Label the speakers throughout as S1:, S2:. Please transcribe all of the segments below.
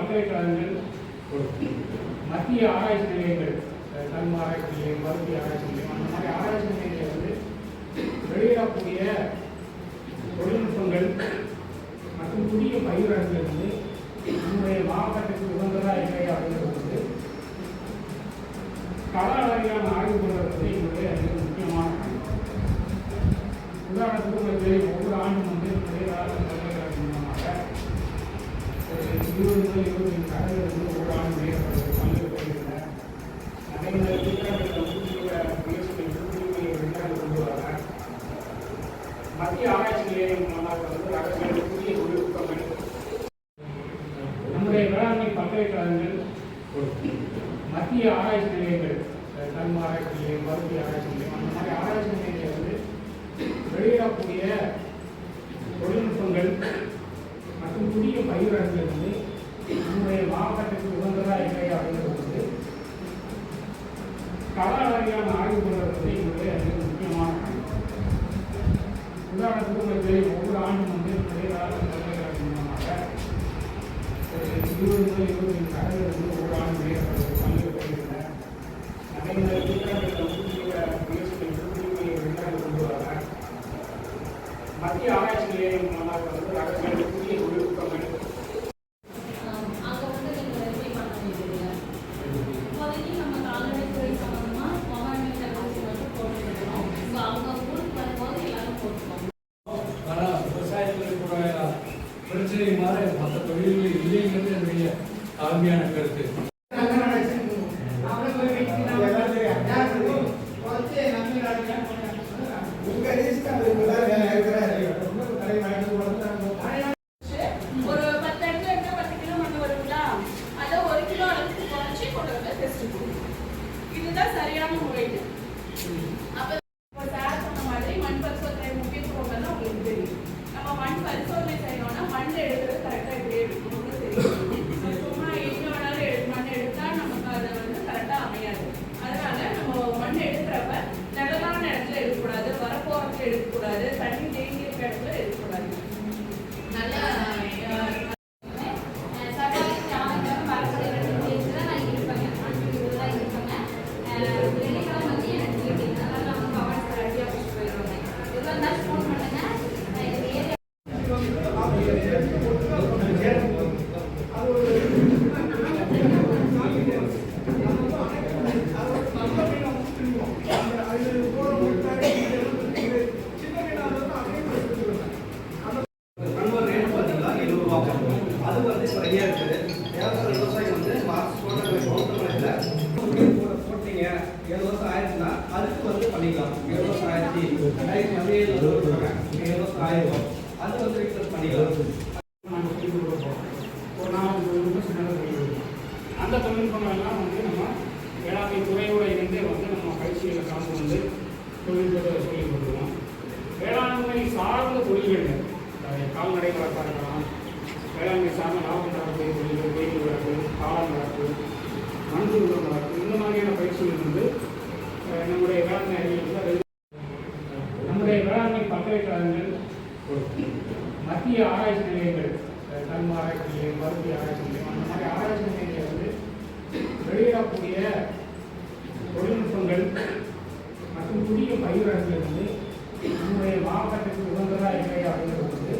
S1: பல்கலைக்கழகங்கள், மத்திய ஆராய்ச்சி நிலையங்கள், கல்வி ஆராய்ச்சி நிலையம், மருத்துவ ஆராய்ச்சி நிலையம், அந்த மாதிரி ஆராய்ச்சி நிலையங்களை வந்து வெளியிடக்கூடிய தொழில்நுட்பங்கள் மற்றும் புதிய பயிரங்கள் வந்து நம்முடைய மாவட்டத்துக்கு உகந்ததா இல்லையா அப்படிங்கிறது வந்து கள அளவிலான ஆய்வு பண்ணுறது எங்களுடைய மிக முக்கியமான பணி. உதாரணத்துக்கு உங்களுக்கு ஒவ்வொரு ஆண்டும் வந்து பல்கலைக்கழகம் மூலமாக 20 முதல் 25 கடல்கள் வந்து ஒவ்வொரு ஆண்டும் நேரப்படுது பல்வேறு பகுதிகளில் நிறைய திட்டங்கள் கொண்டு வராங்க. மத்திய ஆராய்ச்சி நிலையம் மூலமாக வந்து அரசு புதிய தொழில்நுட்பங்கள் நம்முடைய வேளாண்மை பல்கலைக்கழகங்கள், மத்திய ஆராய்ச்சி நிலையங்கள், கல்வி ஆராய்ச்சி நிலையம், மருத்துவ ஆராய்ச்சி நிலையம், அந்த மாதிரி ஆராய்ச்சி நிலையங்களை வந்து வெளியிடக்கூடிய தொழில்நுட்பங்கள் மற்றும் புதிய பயிரங்கள் வந்து நம்முடைய மாவட்டத்துக்கு உகந்ததா இல்லையா அப்படிங்கிறது வந்து கள அளவிலான ஆய்வு பண்ணுறது எங்களுடைய மிக முக்கியமான பணி. உதாரணத்துக்கு உங்களுக்கு ஒவ்வொரு ஆண்டும் வந்து பல்கலைக்கழகம் மூலமாக 20 முதல் 25 கடல்கள் வந்து ஒவ்வொரு ஆண்டும் நேரப்படுது பல்வேறு பகுதிகளில் நிறைய திட்டங்கள் கொண்டு வராங்க. மத்திய ஆராய்ச்சி நிலையம் மூலமாக வந்து அரசு புதிய தொழில்நுட்பங்கள்
S2: பிரச்சனை மாற மற்ற தொழில்கள் இல்லைங்கிறது என்னுடைய தாழ்மையான கருத்து.
S3: ஒரு 10 இடத்துல இருந்தா 10 கிலோ மண் வருங்களா, அதை 1 கிலோ அளவுக்கு குறைச்சி கொண்டு வந்து டெஸ்ட் கொடுக்கணும். இதுதான் சரியான முறை. அப்ப சார் சொன்ன மாதிரி மண் பரிசோதனை முக்கியத்துவம் எல்லாம் உங்களுக்கு தெரியும். நம்ம மண் பரிசோதனை செய்யணும்னா மண் எடுக்கிறது கரெக்டா இப்படி எடுக்கணும்னு தெரியும். சும்மா எங்க வேணாலும் மண் எடுத்தா நமக்கு அதை வந்து கரெக்டா அமையாது. அதனால நம்ம மண் எடுக்கிறப்ப நிழலான இடத்துல எடுக்கக்கூடாது, வரப்போறதுல எடுக்கக்கூடாது, தண்ணி தேங்கி இருக்க இடத்துல எடுக்கக்கூடாது. நல்லா
S4: அது வந்து சரியா இருக்குது. விவசாயம் வந்து போட்டீங்க 7 வருஷம் ஆயிடுச்சுன்னா அதுக்கு வந்து பண்ணிக்கலாம். 7 வருஷம் ஆயிடுச்சு 7 வருஷம் ஆயிடும் அது வந்து ரிக்வெஸ்ட் பண்ணிக்கலாம்.
S1: ஒரு 4 தொழில்நுட்பம் அந்த தொழில்நுட்பங்கள்லாம் வந்து நம்ம வேளாண்மை துறையோட இணைந்து வந்து நம்ம பயிற்சிகளை சார்ந்து வந்து தொழில்நுட்பத்தை சொல்லிக் கொடுக்குறோம். வேளாண்மை சார்ந்த தொழில்கள் கால்நடை வளர்ப்பாக இருக்கலாம், வேளாண்மை சார்ந்த லாபம் தரக்கூடிய தொழில்கள், தேயிலை வளர்ப்பு, காளான் வளர்ப்பு, மண்புழு வளர்ப்பு, இந்த மாதிரியான பயிற்சிகள் வந்து நம்முடைய வேளாண்மை அறிவியல் நம்முடைய வேளாண்மை பல்கலைக்கழகங்கள், மத்திய ஆராய்ச்சி நிலையங்கள், கல்வி ஆராய்ச்சி நிலையம், மருத்துவ ஆராய்ச்சி நிலையம், அந்த மாதிரி ஆராய்ச்சி நிலையங்களை வந்து வெளியிடக்கூடிய தொழில்நுட்பங்கள் மற்றும் புதிய பயிரங்கள் வந்து நம்முடைய மாவட்டத்துக்கு உகந்ததா இல்லையா அப்படிங்கிறது வந்து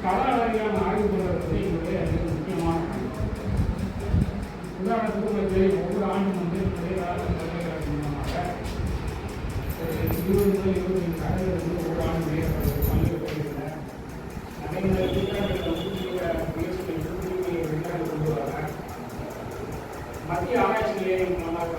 S1: கள அளவிலான ஆய்வு பண்ணுறது எங்களுடைய மிக முக்கியமான பணி. உதாரணத்துக்கு உங்களுக்கு ஒவ்வொரு ஆண்டும் வந்து பல்கலைக்கழகம் மூலமாக 20 முதல் 25 கடல்கள் வந்து ஒவ்வொரு ஆண்டும் நேரப்படுது பல்வேறு பகுதிகளில் நிறைய திட்டங்கள் கொண்டு வராங்க. மத்திய ஆராய்ச்சி நிலையம் மூலமாக